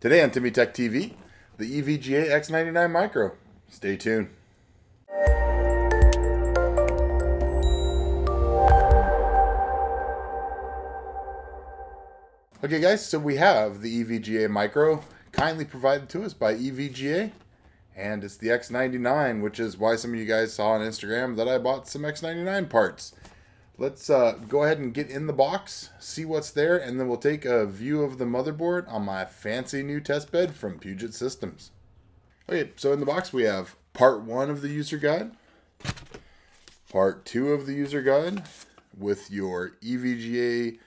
Today on TimmyTechTV, the EVGA X99 Micro. Stay tuned. Okay guys, so we have the EVGA Micro, kindly provided to us by EVGA, and it's the X99, which is why some of you guys saw on Instagram that I bought some X99 parts. Let's go ahead and get in the box, see what's there, and then we'll take a view of the motherboard on my fancy new test bed from Puget Systems. Okay, so in the box we have part 1 of the user guide, part 2 of the user guide with your EVGA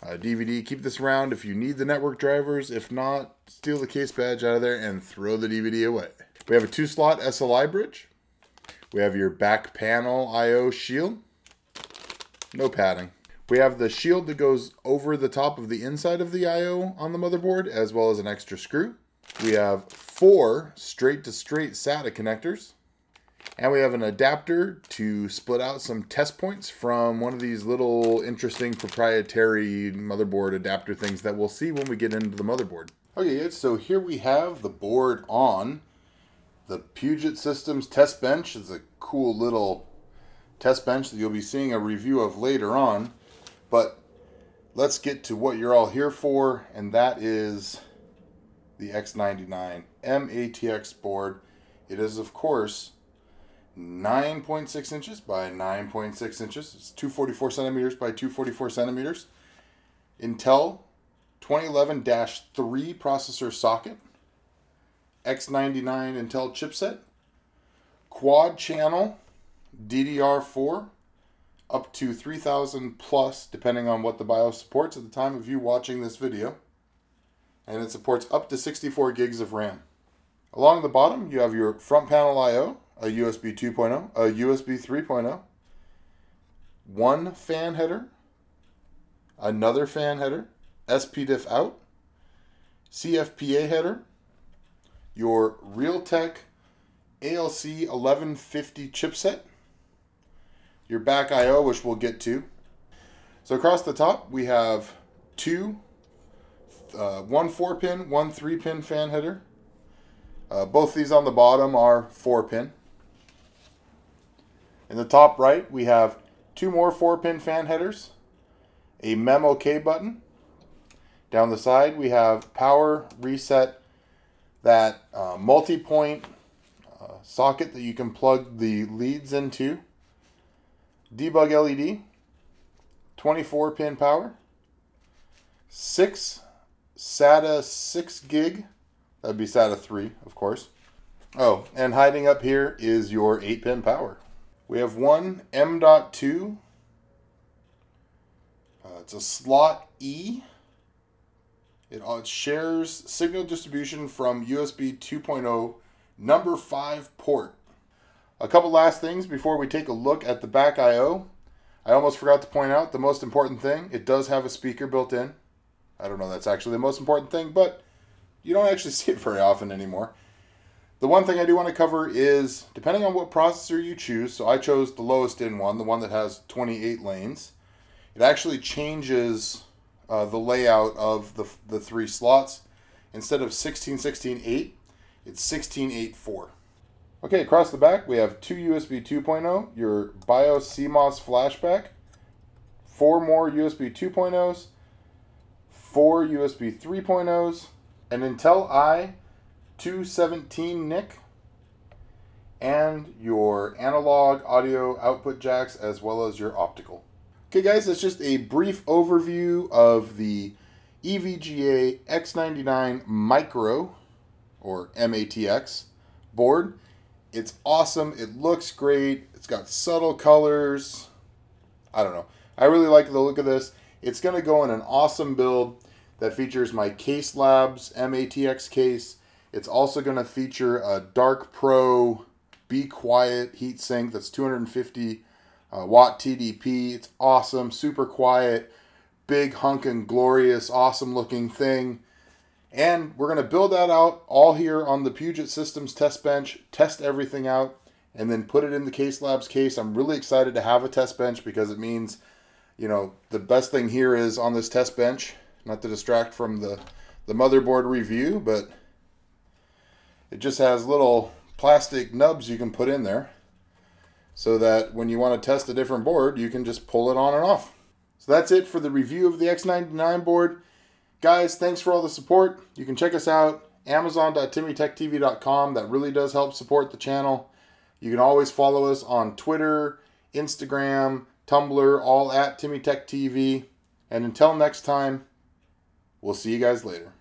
DVD. Keep this around if you need the network drivers. If not, steal the case badge out of there and throw the DVD away. We have a 2-slot SLI bridge. We have your back panel I/O shield. No padding. We have the shield that goes over the top of the inside of the I/O on the motherboard, as well as an extra screw. We have 4 straight-to-straight SATA connectors. And we have an adapter to split out some test points from one of these little interesting proprietary motherboard adapter things that we'll see when we get into the motherboard. Okay, so here we have the board on the Puget Systems test bench. It's a cool little test bench that you'll be seeing a review of later on. But let's get to what you're all here for, and that is the X99 MATX board. It is, of course, 9.6 inches by 9.6 inches. It's 244 centimeters by 244 centimeters. Intel 2011-3 processor socket. X99 Intel chipset. Quad channel DDR4 up to 3000 plus, depending on what the BIOS supports at the time of you watching this video. And it supports up to 64 gigs of RAM. Along the bottom, you have your front panel I/O, a USB 2.0, a USB 3.0, one fan header, another fan header, SPDIF out, CFPA header, your Realtek ALC 1150 chipset, your back I/O, which we'll get to. So across the top, we have one 4-pin, one 3-pin fan header. Both these on the bottom are 4-pin. In the top right, we have 2 more 4-pin fan headers, a MEM OK button. Down the side, we have power reset, that multi-point socket that you can plug the leads into, debug LED, 24-pin power, 6 SATA 6 gig, that would be SATA 3, of course. Oh, and hiding up here is your 8-pin power. We have one M.2, it's a slot E. It shares signal distribution from USB 2.0 number 5 port. A couple last things before we take a look at the back I/O. I almost forgot to point out the most important thing. It does have a speaker built in. I don't know that's actually the most important thing, but you don't actually see it very often anymore. The one thing I do want to cover is, depending on what processor you choose, so I chose the lowest in one, the one that has 28 lanes. It actually changes the layout of the 3 slots. Instead of 16-16-8, it's 16-8-4. Okay, across the back we have 2 USB 2.0, your BIOS CMOS flashback, 4 more USB 2.0s, 4 USB 3.0s, an Intel i217 NIC, and your analog audio output jacks as well as your optical. Okay guys, that's just a brief overview of the EVGA X99 Micro, or MATX, board. It's awesome, it looks great, it's got subtle colors. I don't know, I really like the look of this. It's going to go in an awesome build that features my Case Labs MATX case. It's also going to feature a Dark Pro Be Quiet heatsink that's 250 watt TDP. It's awesome, super quiet, big hunkin' glorious, awesome looking thing. And we're going to build that out all here on the Puget Systems test bench, test everything out, and then put it in the Case Labs case. I'm really excited to have a test bench because it means, you know, the best thing here is on this test bench, not to distract from the the motherboard review, but it just has little plastic nubs you can put in there so that when you want to test a different board, you can just pull it on and off. So that's it for the review of the X99 board. Guys, thanks for all the support. You can check us out, amazon.timmytechtv.com. That really does help support the channel. You can always follow us on Twitter, Instagram, Tumblr, all at TimmyTechTV. And until next time, we'll see you guys later.